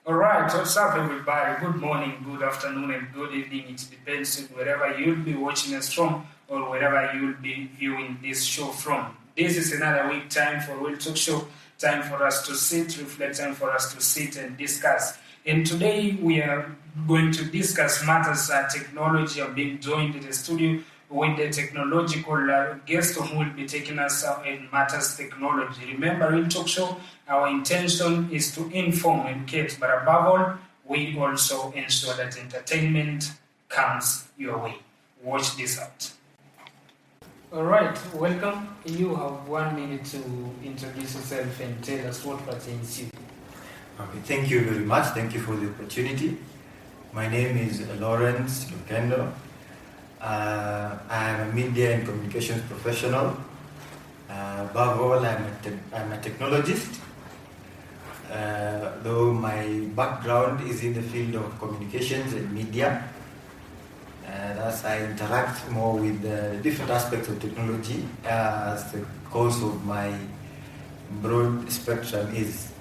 All right, what's up, everybody? Good morning, good afternoon, and good evening. It depends on wherever you'll be watching us from or wherever you'll be viewing this show from. This is another week time for Will Talk Show, time for us to sit, reflect, time for us to sit and discuss. And today we are going to discuss matters technology. I'm being joined in the studio with the technological guest who will be taking us in matters technology. Remember, Real Talk Show, our intention is to inform, educate, but above all, we also ensure that entertainment comes your way. Watch this out. All right, welcome. You have 1 minute to introduce yourself and tell us what pertains you. Okay, thank you very much. Thank you for the opportunity. My name is Lawrence Lukendo. I am a media and communications professional. Above all, I'm a technologist. Though my background is in the field of communications and media, as I interact more with the different aspects of technology as the course of my broad spectrum is.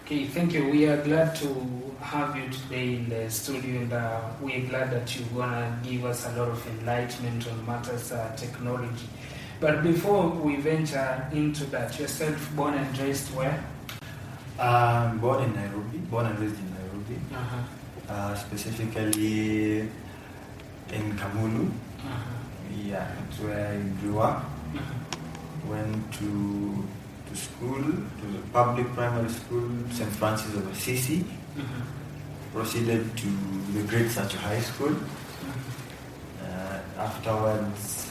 Okay, thank you. We are glad to have you today in the studio, and we are glad that you're gonna give us a lot of enlightenment on matters technology. But before we venture into that, yourself born and raised where? Born in Nairobi, born and raised in Nairobi. Specifically in Kamulu. Yeah, that's where I grew up. Went to school, to the public primary school, St. Francis of Assisi. Proceeded to the Great Sacho High School. Afterwards,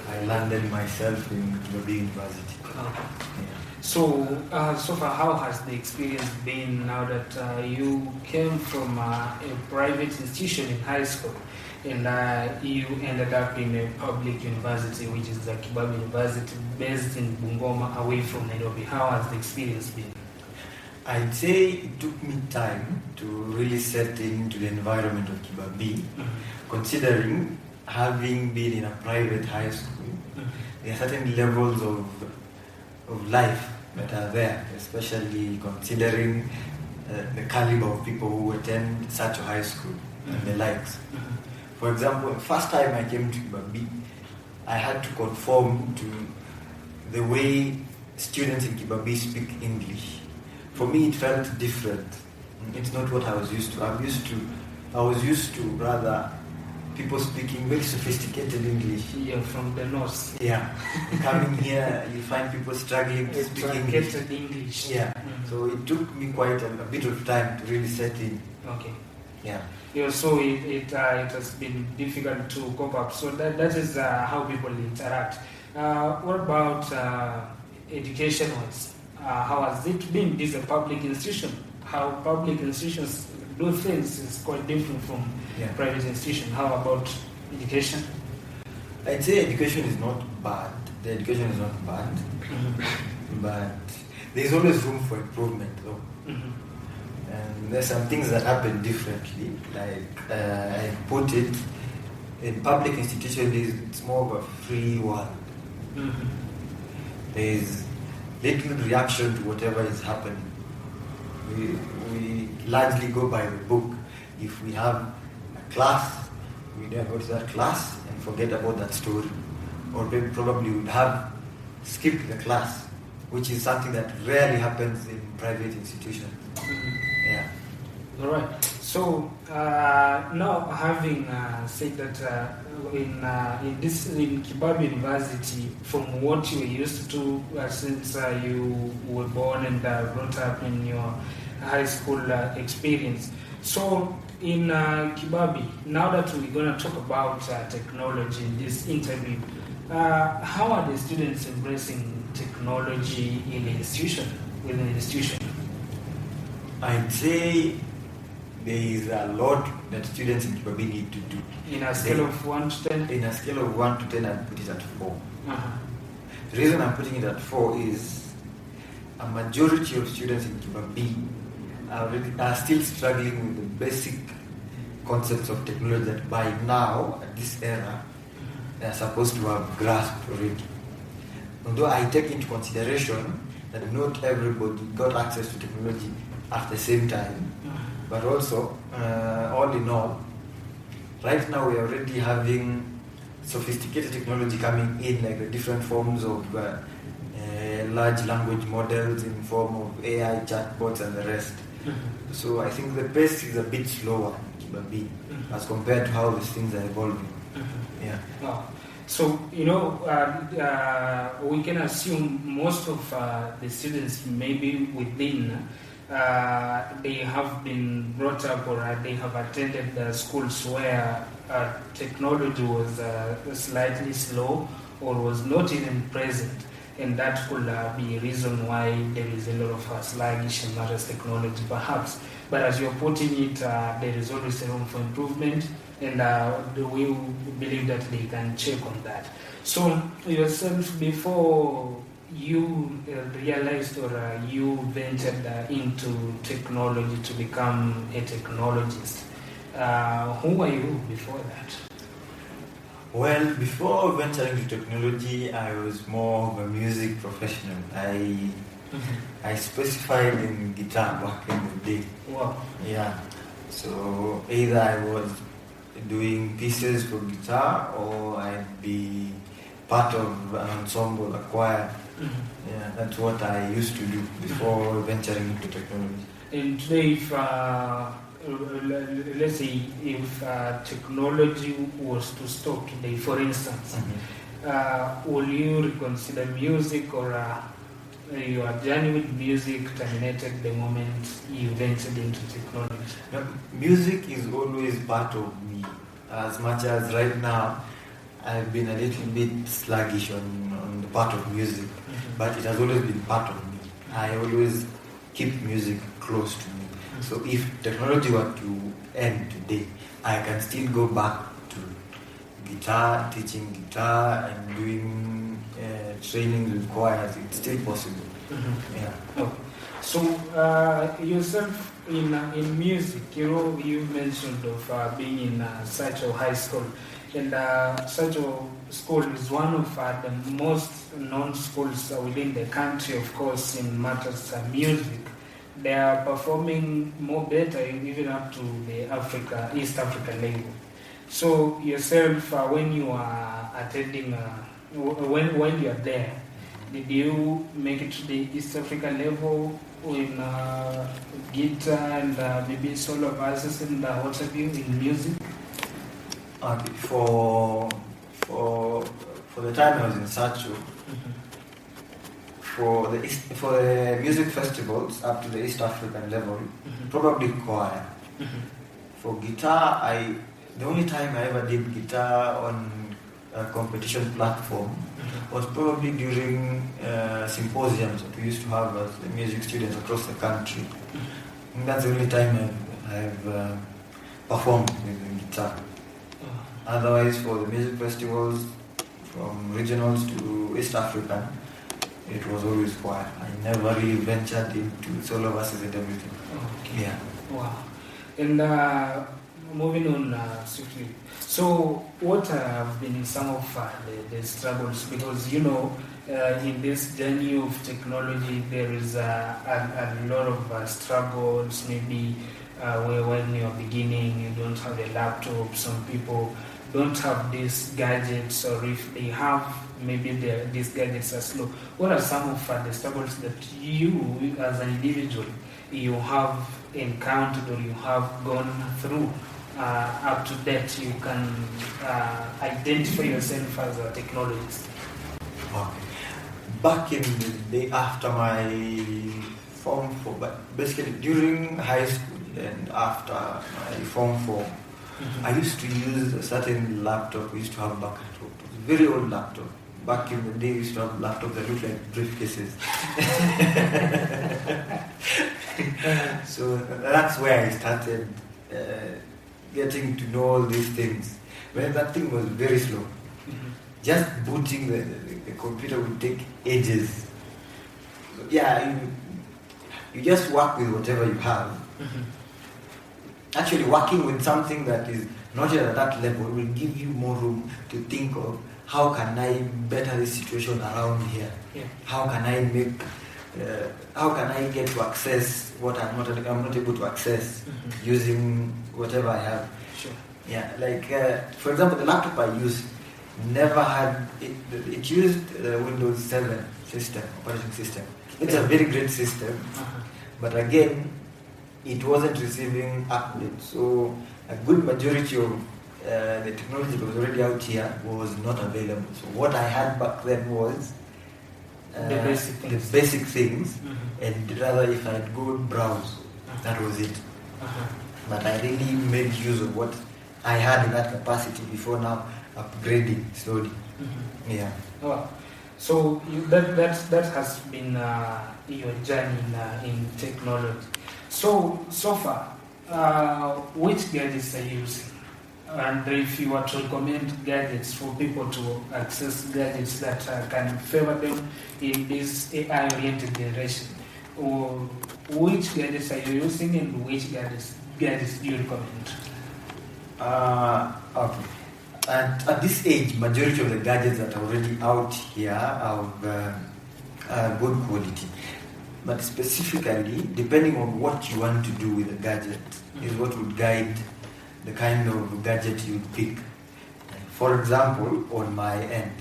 I landed myself in Kibabii University. Okay. Yeah. So far, how has the experience been now that you came from a private institution in high school and you ended up in a public university, which is the Kibabii University, based in Bungoma, away from Nairobi? How has the experience been? I'd say it took me time to really set into the environment of Kibabii, considering having been in a private high school, there are certain levels of life that are there, especially considering the caliber of people who attend such a high school and the likes. For example, the first time I came to Kibabii, I had to conform to the way students in Kibabii speak English. For me, it felt different. It's not what I was used to. I was used to rather people speaking very sophisticated English. Yeah, from the north. Yeah. Coming here, you find people struggling to speak English. Yeah. So it took me quite a bit of time to really set in. Okay. Yeah. Yeah, so it has been difficult to cope up. So that is how people interact. What about education-wise? How has it been? This is a public institution. How public institutions do things is quite different from private institution. How about education? I'd say education is not bad. The education is not bad, but there's always room for improvement, though. And there's some things that happen differently. Like I put it, in public institutions, it's more of a free world. There's little reaction to whatever is happening. We largely go by the book. If we have a class, we don't go to that class and forget about that story. Or maybe probably would have skipped the class, which is something that rarely happens in private institutions. Yeah. All right. So now, having said that, in Kibabii University, from what you were used to since you were born and brought up in your high school experience, so in Kibabii, now that we're going to talk about technology in this interview, how are the students embracing technology in the institution, within the institution? I'd say there is a lot that students in Kibabii need to do. In a scale of 1 to 10? In a scale of 1 to 10, I'd put it at 4. The reason I'm putting it at 4 is a majority of students in Kibabii are still struggling with the basic concepts of technology that by now, at this era, they are supposed to have grasped already. Although I take into consideration that not everybody got access to technology at the same time. But also, all in all, right now we are already having sophisticated technology coming in, like the different forms of large language models in form of AI chatbots and the rest. So I think the pace is a bit slower in Kibabii as compared to how these things are evolving. Yeah. Wow. So, we can assume most of the students maybe within, they have been brought up or they have attended the schools where technology was slightly slow or was not even present. And that could be a reason why there is a lot of sluggish and matters technology perhaps. But as you're putting it, there is always a room for improvement, and we believe that they can check on that. So yourself, before you realized or you ventured into technology to become a technologist, who were you before that? Well, before venturing into technology, I was more of a music professional. I specified in guitar back in the day. Wow. Yeah. So either I was doing pieces for guitar or I'd be part of an ensemble, a choir. Yeah, that's what I used to do before venturing into technology. And today, if let's say if technology was to stop today, for instance, will you reconsider music, or your journey with music terminated the moment you ventured into technology? No, music is always part of me. As much as right now I've been a little bit sluggish on the part of music, but it has always been part of me. I always keep music close to me. So if technology were to end today, I can still go back to guitar, teaching guitar and doing training with choirs. It's still possible. Yeah. Okay. So yourself in music, you mentioned of being in Sacho High School, and Sacho School is one of the most known schools within the country, of course, in matters of music. They are performing more better, even up to the East Africa level. So yourself, when you are attending, when you are there, did you make it to the East Africa level in guitar and maybe solo verses and what have you in music? For the time I was in Sacho, for the music festivals up to the East African level, probably choir. For guitar, the only time I ever did guitar on a competition platform was probably during symposiums that we used to have as the music students across the country. And that's the only time I've performed with guitar. Otherwise, for the music festivals, from regionals to East African, it was always choir. I never really ventured into solo verses and everything. Okay. Yeah. Wow. And moving on swiftly. So, what have been some of the struggles? Because in this journey of technology, there is a lot of struggles. Maybe where when you're beginning, you don't have a laptop. Some people don't have these gadgets, or if they have, maybe these gadgets are slow. What are some of the struggles that you, as an individual, you have encountered or you have gone through up to date? You can identify yourself as a technologist. Okay. Back in the day after my Form 4, but basically during high school and after my Form 4, I used to use a certain laptop we used to have back at home. It was a very old laptop. Back in the day, we used to have laptops that looked like briefcases. So that's where I started getting to know all these things. When that thing was very slow. Just booting the computer would take ages. So, yeah, you just work with whatever you have. Actually, working with something that is not yet at that level will give you more room to think of how can I better this situation around here? Yeah. How can I make how can I get to access what I'm not able to access using whatever I have? Sure. Yeah, like for example, the laptop I use never had it used the Windows 7 system, operating system. It's a very great system, but again, it wasn't receiving updates. So a good majority of the technology that was already out here was not available. So what I had back then was the basic things, and rather if I'd go browse, that was it. But I really made use of what I had in that capacity before now upgrading slowly. Yeah. Oh, so that has been your journey in technology. So far, which gadgets are you using? And if you were to recommend gadgets for people to access gadgets that can favor them in this AI-oriented generation, or which gadgets are you using and which gadgets do you recommend? Okay. At this age, majority of the gadgets that are already out here are of good quality. But specifically, depending on what you want to do with the gadget, is what would guide the kind of gadget you pick. For example, on my end,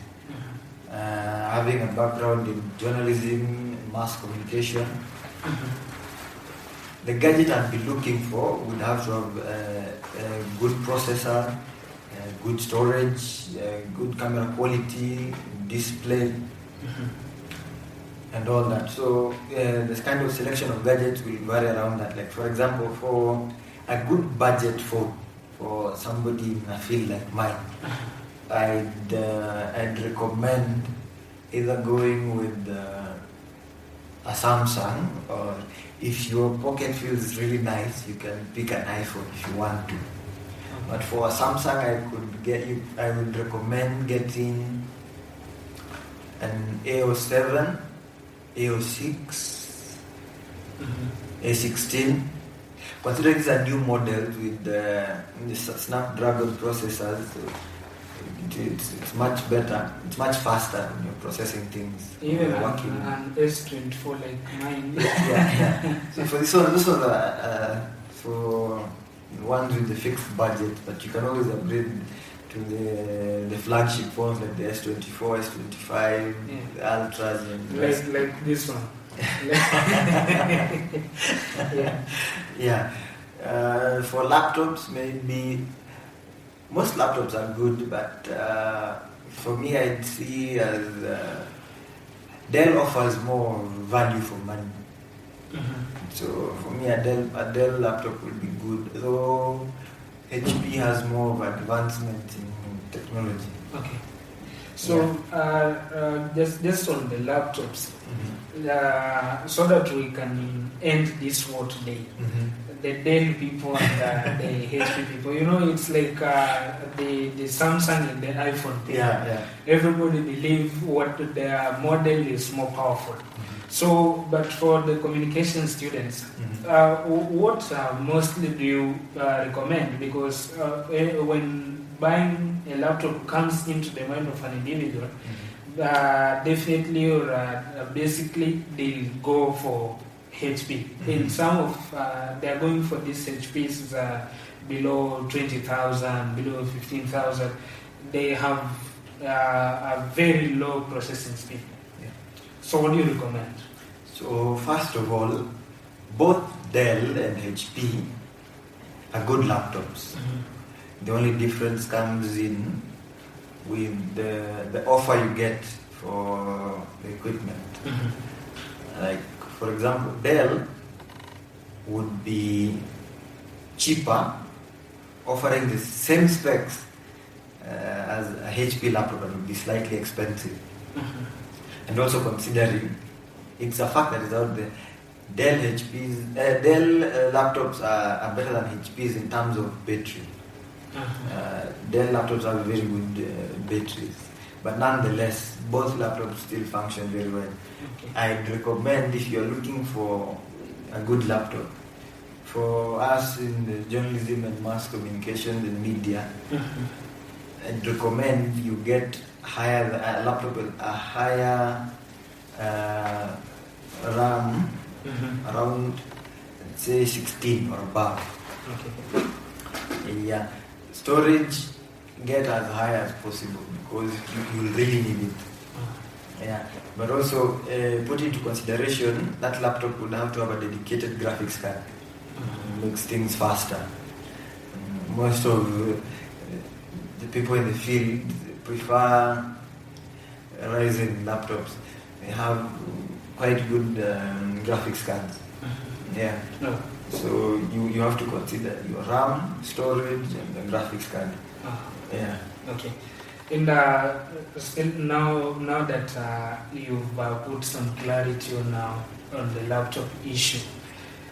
having a background in journalism, mass communication, the gadget I'd be looking for would have to have a good processor, good storage, good camera quality, display, and all that. So this kind of selection of gadgets will vary around that. Like for example, for a good budget phone for somebody in a field like mine, I'd recommend either going with a Samsung, or if your pocket feels really nice, you can pick an iPhone if you want to. But for a Samsung, I would recommend getting an A07, A06, A16. Considering these are new models with the Snapdragon processors, it's much better, it's much faster when you're processing things. Even an S24 like mine. Yeah. So for this ones for ones with the fixed budget, but you can always upgrade to the flagship phones like the S24, S25, the Ultras, and like this one. Yeah. For laptops, maybe most laptops are good, but for me, I'd see as Dell offers more value for money. So for me, a Dell laptop would be good, though HP has more of advancement in technology. Okay. So just on the laptops, so that we can end this war today, the Dell people and the HP people, it's like the Samsung and the iPhone thing. Yeah. Everybody believe what their model is more powerful. So, but for the communication students, what mostly do you recommend? Because when buying a laptop comes into the mind of an individual, definitely or basically they'll go for HP. In some of they're going for these HPs below 20,000, below 15,000. They have a very low processing speed. So what do you recommend? So first of all, both Dell and HP are good laptops. The only difference comes in with the offer you get for the equipment. Like for example, Dell would be cheaper, offering the same specs as a HP laptop, but would be slightly expensive. And also considering it's a fact that is out there, Dell laptops are better than HPs in terms of battery. Dell laptops have very good batteries, but nonetheless, both laptops still function very well. I'd recommend, if you're looking for a good laptop, for us in the journalism and mass communication and media, I'd recommend you get a laptop with a higher RAM around, say, 16 or above. Okay. Yeah. Storage, get as high as possible because you will really need it. Yeah. But also put into consideration that laptop would have to have a dedicated graphics card. Makes things faster. Most of the people in the field prefer Ryzen laptops. They have quite good graphics cards. Yeah. No. So you have to consider your RAM, storage, and the graphics card. Yeah. Okay. And now that you've put some clarity on the laptop issue,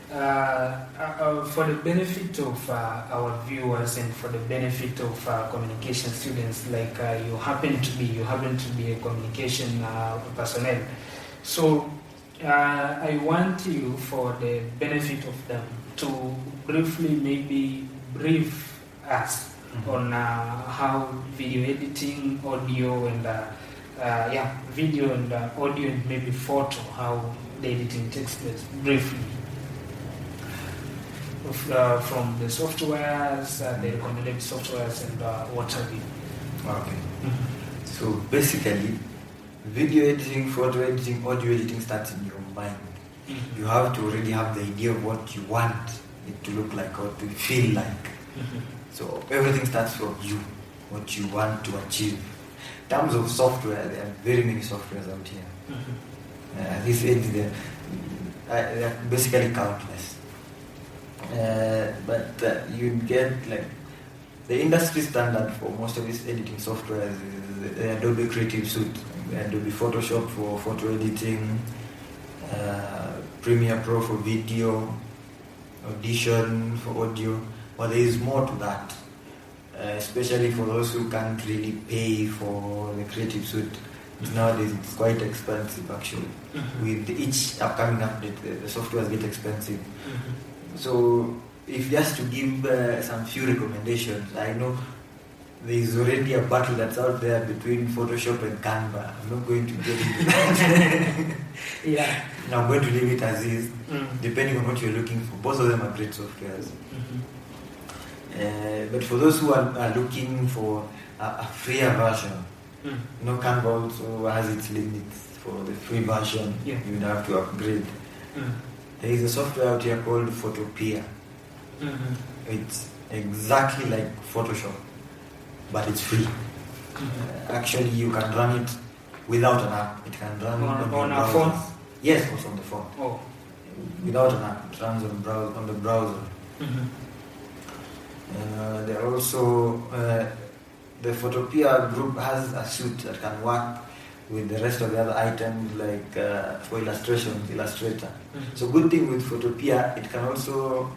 for the benefit of our viewers and for the benefit of communication students, like you happen to be a communication personnel. So I want you, for the benefit of them, to briefly maybe brief us on how video editing, audio and video and audio and maybe photo, how the editing takes place briefly. From the softwares, the recommended softwares, and what have you. Okay. So basically, video editing, photo editing, audio editing starts in your mind. You have to already have the idea of what you want it to look like or to feel like. So everything starts from you, what you want to achieve. In terms of software, there are very many softwares out here. This age, they are basically countless. But you get like the industry standard for most of these editing software is the Adobe Creative Suite, Adobe Photoshop for photo editing, Premiere Pro for video, Audition for audio. But there is more to that, especially for those who can't really pay for the Creative Suite. Nowadays it's quite expensive actually. With each upcoming update, the softwares get expensive. So if just to give some few recommendations, I know there is already a battle that's out there between Photoshop and Canva. I'm not going to get into that. Yeah. I'm going to leave it as is, depending on what you're looking for. Both of them are great softwares. But for those who are looking for a freer version, Canva also has its limits. For the free version, you would have to upgrade. There is a software out here called Photopea. It's exactly like Photoshop, but it's free. Actually, you can run it without an app. It can run on a phone? Yes, also on the phone. Oh. Without an app, it runs on the browser. There are also the Photopea group has a suite that can work with the rest of the other items, like for illustrations, Illustrator. So good thing with Photopea, it can also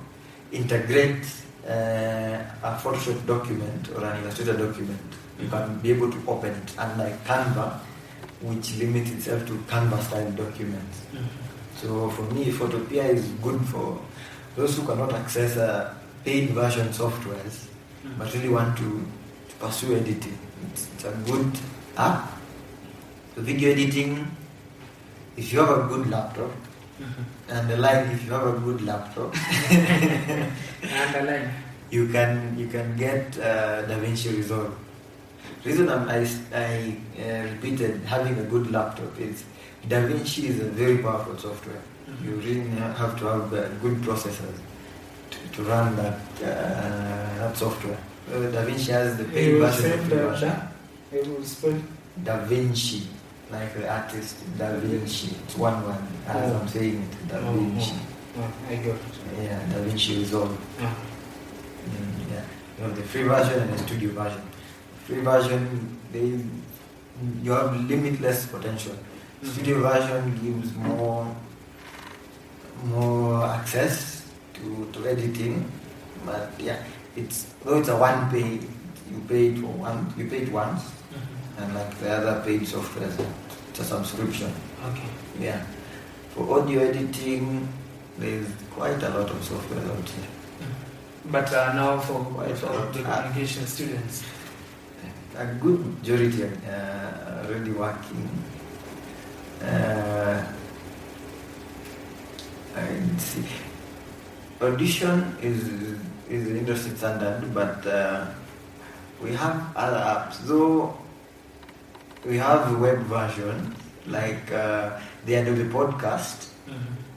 integrate a Photoshop document or an Illustrator document. You can be able to open it, unlike Canva, which limits itself to Canva-style documents. So for me, Photopea is good for those who cannot access paid version softwares, but really want to pursue editing. It's a good app. So video editing, if you have a good laptop, and the line, if you have a good laptop, and the line, you can get DaVinci Resolve. Reason I repeated having a good laptop is DaVinci is a very powerful software. You really have to have good processors to run that software. DaVinci has the paid version of the version. It will spell DaVinci, like the artist DaVinci. It's one as I'm saying it. DaVinci. I got it. Yeah, DaVinci Resolve. Yeah. You have the free version and the studio version. Free version, you have limitless potential. Studio version gives more access to editing, but yeah, though it's a one pay, you pay it once, and like the other paid software, it's a subscription. Okay. Yeah. For audio editing, there's quite a lot of software out here. But now for the communication students, a good majority are already working. I see. Audition is an interesting standard, but we have other apps. Though we have the web version, like the Adobe Podcast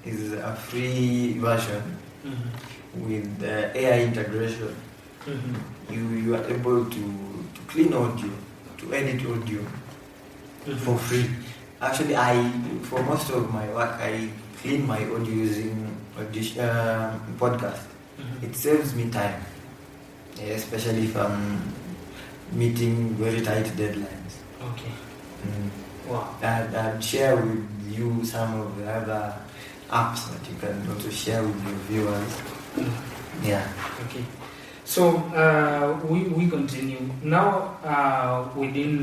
is a free version with AI integration. You are able to clean audio, to edit audio for free. Actually, for most of my work, I clean my audio using podcast. It saves me time, especially if I'm meeting very tight deadlines. Okay. Wow. I'd share with you some of the other apps that you can also share with your viewers. Yeah. Okay. So we continue now within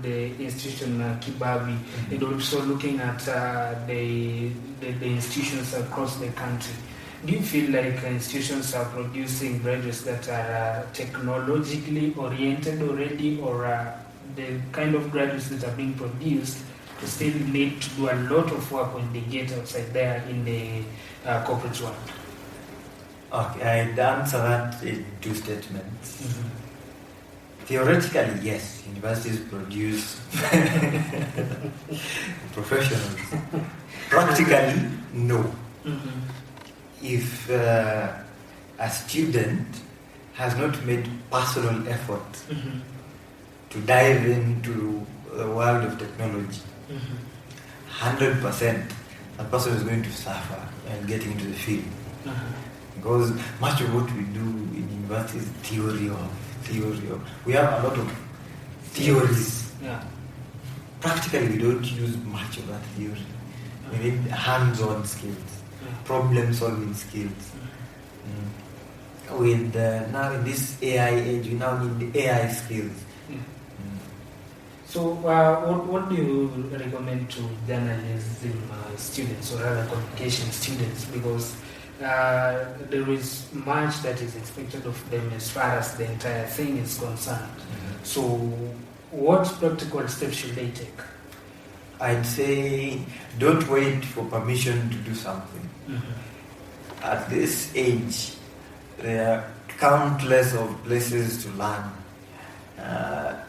the institution Kibabi, and also looking at the institutions across the country. Do you feel like institutions are producing graduates that are technologically oriented already, or the kind of graduates that are being produced still need to do a lot of work when they get outside there in the corporate world? Okay, I'd answer that in two statements. Theoretically, yes, universities produce professionals. Practically, no. If a student has not made personal effort to dive into the world of technology, 100% that person is going to suffer and get into the field. Because much of what we do in university is theory of. We have a lot of theories. Yeah. Practically, we don't use much of that theory. We need hands-on skills, problem-solving skills. With now in this AI age, we now need the AI skills. So, what do you recommend to journalism students or other communication students? Because there is much that is expected of them as far as the entire thing is concerned. So, what practical steps should they take? I'd say don't wait for permission to do something. At this age, there are countless of places to learn.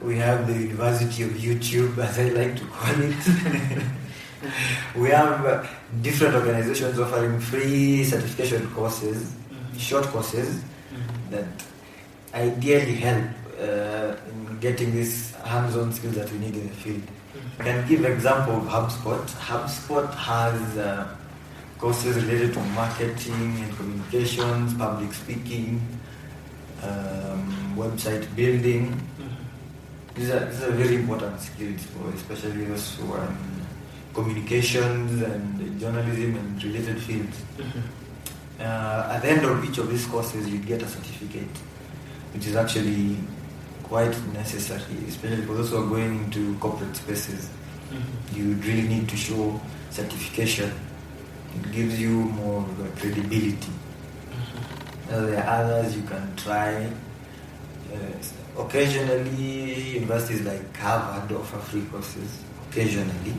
We have the University of YouTube, as I like to call it. We have different organizations offering free certification courses, short courses, that ideally help in getting these hands-on skills that we need in the field. I can give an example of HubSpot. HubSpot has courses related to marketing and communications, public speaking, website building. These are very important skills for especially those who are in communications and journalism and related fields. At the end of each of these courses, you get a certificate, which is actually quite necessary, especially for those who are going into corporate spaces. You really need to show certification. It gives you more credibility. There are others you can try. Occasionally, universities like Harvard offer free courses. Occasionally.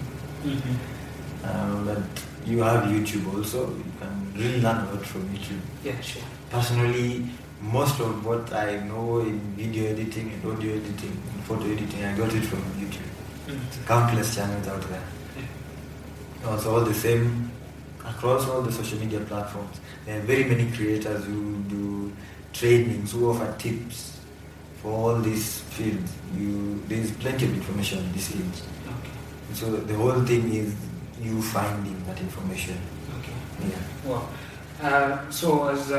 But you have YouTube also. You can really learn a lot from YouTube. Yeah, sure. Personally, most of what I know in video editing and audio editing and photo editing, I got it from YouTube. Countless channels out there. Also, all the same across all the social media platforms. There are very many creators who do trainings, who offer tips for all these fields. There's plenty of information in this age. Okay. So the whole thing is you finding that information. Okay. Yeah. Wow. So as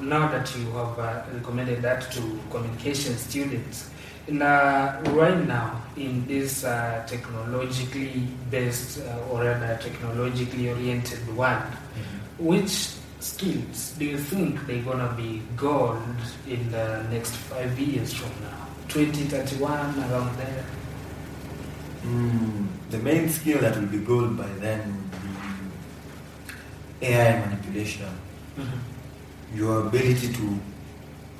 now that you have recommended that to communication students, right now in this technologically based or rather technologically oriented world, which skills do you think they're gonna be gold in the next 5 years from now, 2031, around there? The main skill that will be gold by then would be AI manipulation. Your ability to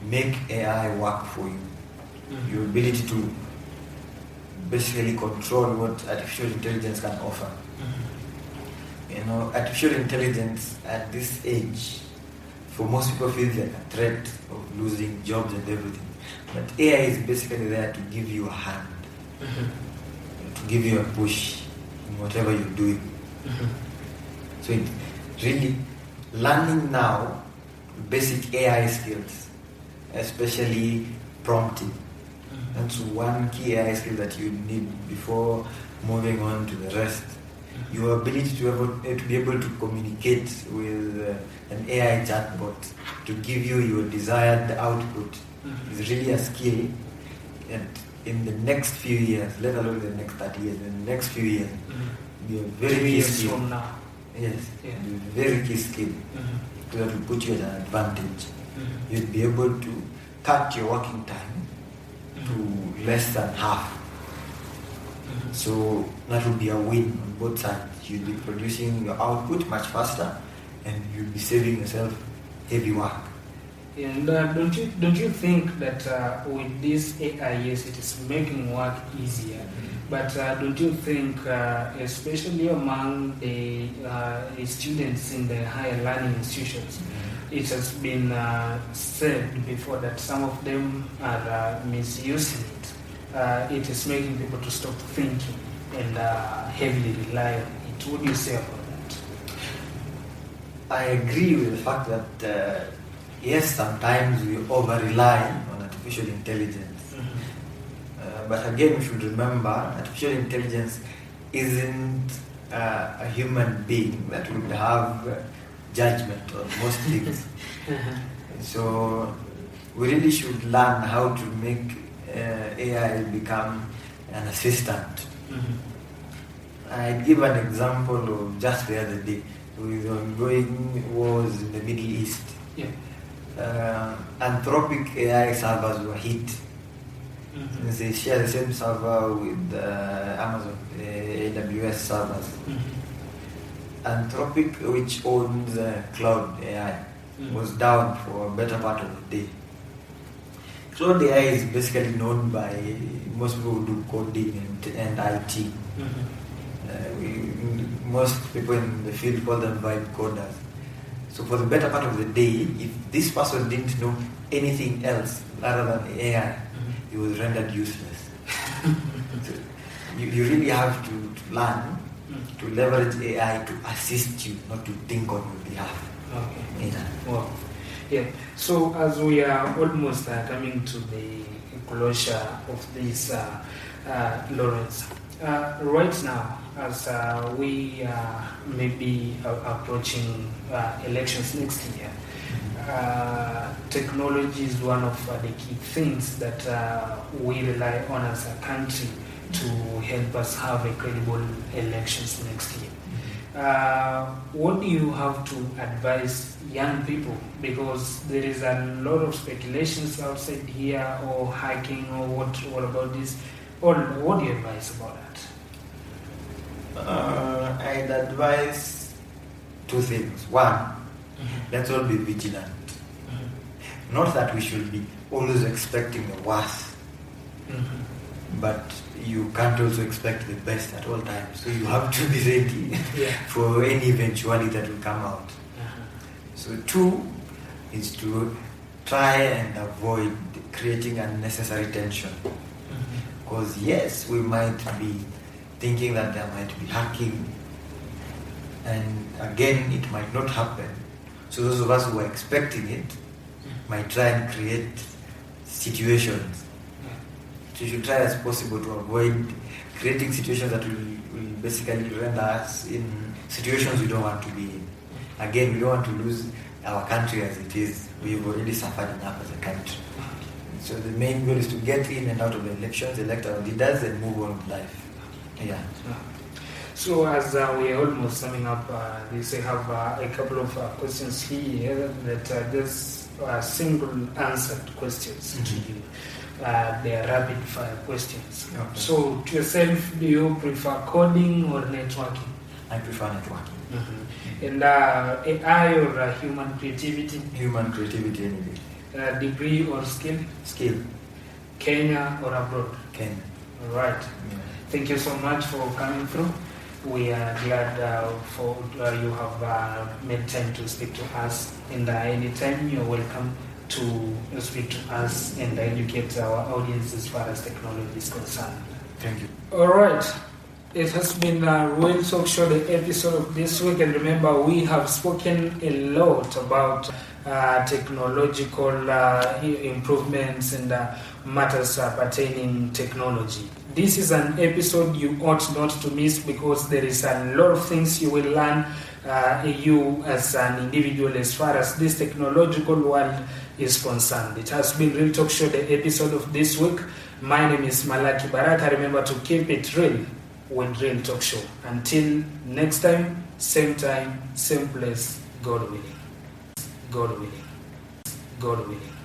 make AI work for you. Your ability to basically control what artificial intelligence can offer. artificial intelligence at this age, for most people, feels like a threat of losing jobs and everything. But AI is basically there to give you a hand, to give you a push in whatever you're doing. So it really learning now basic AI skills, especially prompting. That's one key AI skill that you need before moving on to the rest. Your ability to be able to communicate with an AI chatbot to give you your desired output is really a skill. And in the next few years, let alone the next 30 years, in the next few years, be a very key skill. From now. Yes, very key skill that will put you at an advantage. You'll be able to cut your working time to less than half. So that will be a win on both sides. You'll be producing your output much faster, and you'll be saving yourself heavy work. And don't you think that with this AI, yes, it is making work easier, but don't you think, especially among the students in the higher learning institutions, it has been said before that some of them are misusing it. It is making people to stop thinking and heavily rely on it. What do you say about that? I agree with the fact that yes, sometimes we over-rely on artificial intelligence. But again, we should remember artificial intelligence isn't a human being that would have judgment on most things. So we really should learn how to make AI become an assistant. I give an example of just the other day with ongoing wars in the Middle East. Anthropic AI servers were hit. They share the same server with Amazon AWS servers. Anthropic, which owns Cloud AI, was down for a better part of the day. Cloud AI is basically known by most people who do coding and IT. Most people in the field call them vibe coders. So for the better part of the day, if this person didn't know anything else other than AI, he was rendered useless. So you really have to learn to leverage AI to assist you, not to think on your behalf. Okay. Wow. Yeah. So as we are almost coming to the closure of this, Lawrence, right now, as we may be approaching elections next year, technology is one of the key things that we rely on as a country to help us have a credible elections next year. What do you have to advise young people? Because there is a lot of speculations outside here, or hacking, or what about this? Or what do you advise about that? I'd advise two things. One, let's all be vigilant. Not that we should be always expecting the worst, but you can't also expect the best at all times. So you have to be ready for any eventuality that will come out. So two is to try and avoid creating unnecessary tension. Because yes, we might be thinking that there might be hacking, and again, it might not happen. So those of us who are expecting it might try and create situations. So you should try as possible to avoid creating situations that will basically render us in situations we don't want to be in. Again, we don't want to lose our country as it is. We've already suffered enough as a country. So the main goal is to get in and out of the elections, elect our leaders, and move on with life. Yeah. So as we are almost summing up this, I have a couple of questions here that are just single answered questions to you. They are rapid fire questions. Okay. So to yourself, do you prefer coding or networking? I prefer networking. And AI or human creativity? Human creativity any day. Degree or skill? Skill. Kenya or abroad? Kenya. All right. Yeah. Thank you so much for coming through. We are glad for you have made time to speak to us, and anytime you're welcome to speak to us and educate our audience as far as technology is concerned. Thank you. All right. It has been a Real Talk Show, the episode of this week, and remember we have spoken a lot about technological improvements and matters pertaining technology. This is an episode you ought not to miss because there is a lot of things you will learn, you as an individual, as far as this technological world is concerned. It has been Real Talk Show, the episode of this week. My name is Malaki Baraka. Remember to keep it real with Real Talk Show. Until next time, same place, God willing. God willing. God willing.